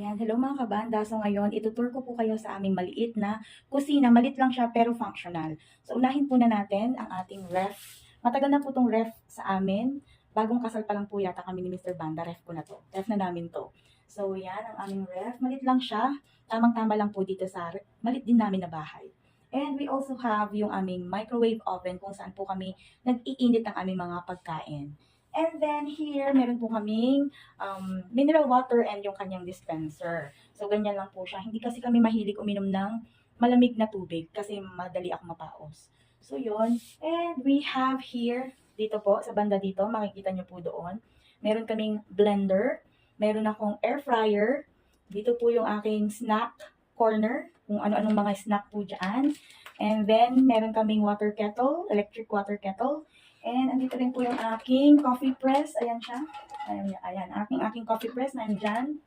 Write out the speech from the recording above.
Ayan, hello mga kabanda. So ngayon, itutur ko po kayo sa aming maliit na kusina. Malit lang siya pero functional. So unahin po na natin ang ating ref. Matagal na po tong ref sa amin. Bagong kasal pa lang po yata kami ni Mr. Banda. Ref ko na to. Ref na namin to. So yan, ang aming ref. Malit lang siya. Tamang-tama lang po dito sa malit din namin na bahay. And we also have yung aming microwave oven kung saan po kami nag-iinit ang aming mga pagkain. And then here, meron po kaming mineral water and yung kanyang dispenser. So, ganyan lang po siya. Hindi kasi kami mahilig uminom ng malamig na tubig kasi madali ako mapaos. So, yun. And we have here, dito po, sa banda dito, makikita nyo po doon. Meron kaming blender. Meron akong air fryer. Dito po yung aking snack corner. Kung ano-anong mga snack po dyan. And then, meron kaming water kettle, electric water kettle. And andito rin po yung aking coffee press. Ayan siya. Ayan, aking coffee press. Nandyan.